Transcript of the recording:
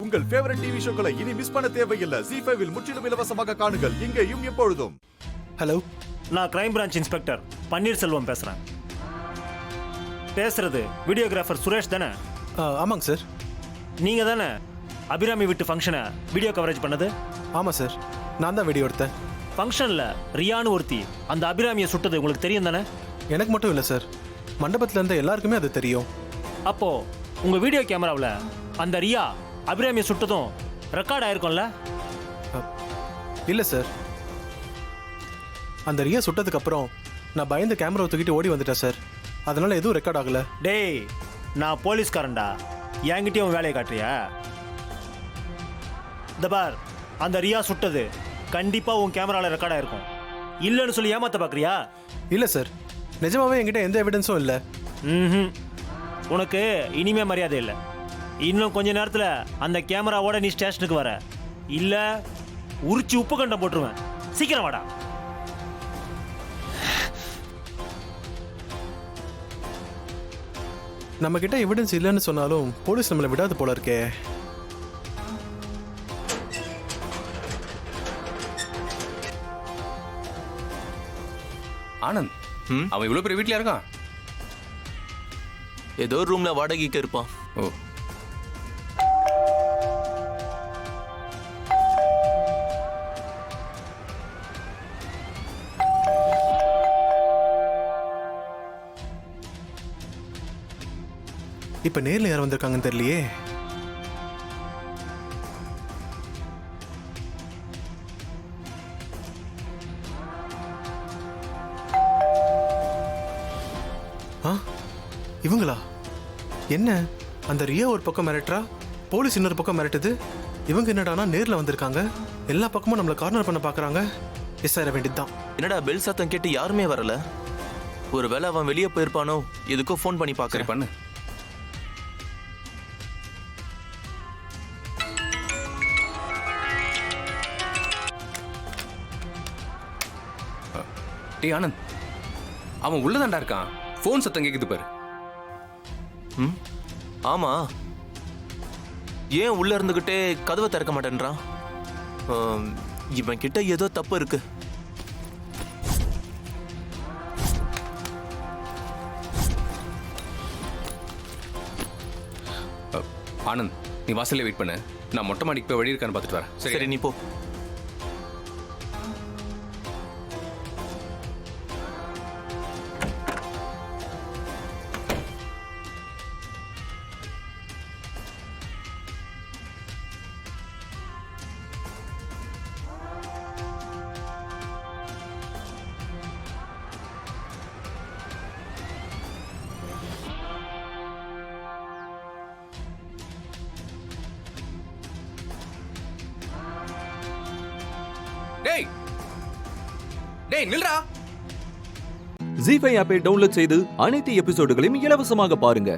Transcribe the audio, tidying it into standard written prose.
உங்கள் favourite TV ஷோக்களை இனி miss பண்ண தேவையில்லை. ZEE5 இல் முற்றிலும் இலவசமாக காணுங்கள். இங்கேயும் எப்பொழுதும். ஹலோ, நான் கிரைம் பிரான்ச் இன்ஸ்பெக்டர் பன்னீர்செல்வம் பேசுறேன். பேசுறது வீடியோகிராஃபர் சுரேஷ் தானே? ஆமாங்க சார். நீங்க தானே அபிராமி வீட்டு ஃபங்க்ஷனை வீடியோ கவரேஜ் பண்ணது? ஆமாம் சார், நான் தான் வீடியோ எடுத்தேன். ஃபங்க்ஷனில் ரியான்னு ஒருத்தி அந்த அபிராமியை சுட்டது உங்களுக்கு தெரியும் தானே? எனக்கு மட்டும் இல்லை சார், மண்டபத்தில் இருந்த எல்லாருக்குமே அது தெரியும். அப்போ உங்க வீடியோ கேமராவில் அந்த ரியா அபிராமியை சுட்டதும் ரெக்கார்ட் ஆயிருக்கும்ல? இல்லை சார், அந்த ரியா சுட்டதுக்கு அப்புறம் நான் பயந்து கேமராவை தூக்கிட்டு ஓடி வந்துட்டேன் சார். அதனால எதுவும் ரெக்கார்ட் ஆகல. டேய், நான் போலீஸ்காரன்டா, என்கிட்டயும் வேலையை காட்டுறியா? இந்த பார், அந்த ரியா சுட்டது கண்டிப்பா உன் கேமரால ரெக்கார்ட் ஆயிருக்கும். இல்லைன்னு சொல்லி ஏமாத்த பாக்குறியா? இல்லை சார், நிஜமாவே என்கிட்ட எந்த எவிடன்ஸும் இல்லை. ம், உனக்கு இனிமே மரியாதை இல்லை. இன்னும் கொஞ்ச நேரத்தில் அந்த கேமராவோட நீ ஸ்டேஷனுக்கு வர, இல்லை உரிச்சு உப்பு கண்டம் போட்டுருவேன். சீக்கிரம் வாடா. நம்ம கிட்ட எவிடன்ஸ் இல்லைன்னு சொன்னாலும் போலீஸ் நம்மளை விடாது போல இருக்கே. ஆனந்த், அவன் இவ்வளவு பெரிய வீட்லயா இருக்கான்? ஏதோ ரூம்ல வாடகைக்கு இருப்பான். ஓ, இப்போ நேரில் யார் வந்திருக்காங்கன்னு தெரியலையே. இவங்களா? என்ன, அந்த ரியா ஒரு பக்கம் மிரட்டுறா, போலீஸ் இன்னொரு பக்கம் மிரட்டுது. இவங்க என்னடானா நேரில் வந்திருக்காங்க, எல்லா பக்கமும் நம்மளை கார்னர் பண்ண பார்க்குறாங்க. எஸ் ஆயிட வேண்டியதுதான். என்னடா பெல் சத்தம் கேட்டு யாருமே வரல? ஒருவேளை அவன் வெளியே போயிருப்பானோ? எதுக்கோ ஃபோன் பண்ணி சரி பார்க்கறேன். பண்ணு. டேய் ஆனந்த், அவன் உள்ளதாண்டா இருக்கான். ஃபோன் சத்தம் கேக்குது பாரு. ஆமா, ஏன் உள்ள இருந்துகிட்டே கதவை திறக்க மாட்டேன்றான்? இவன் கிட்ட ஏதோ தப்பு இருக்கு. ஆனந்த், நீ வாசல்ல வெயிட் பண்ணு. நான் மொட்டை மாடிக்கு போய் வழி இருக்கான்னு பார்த்துட்டு வரேன். சரி, நீ போ. டேய் டேய் நில்றா. ZEE5 ஆப்பை டவுன்லோட் செய்து அனைத்து எபிசோடுகளையும் இலவசமாக பாருங்க.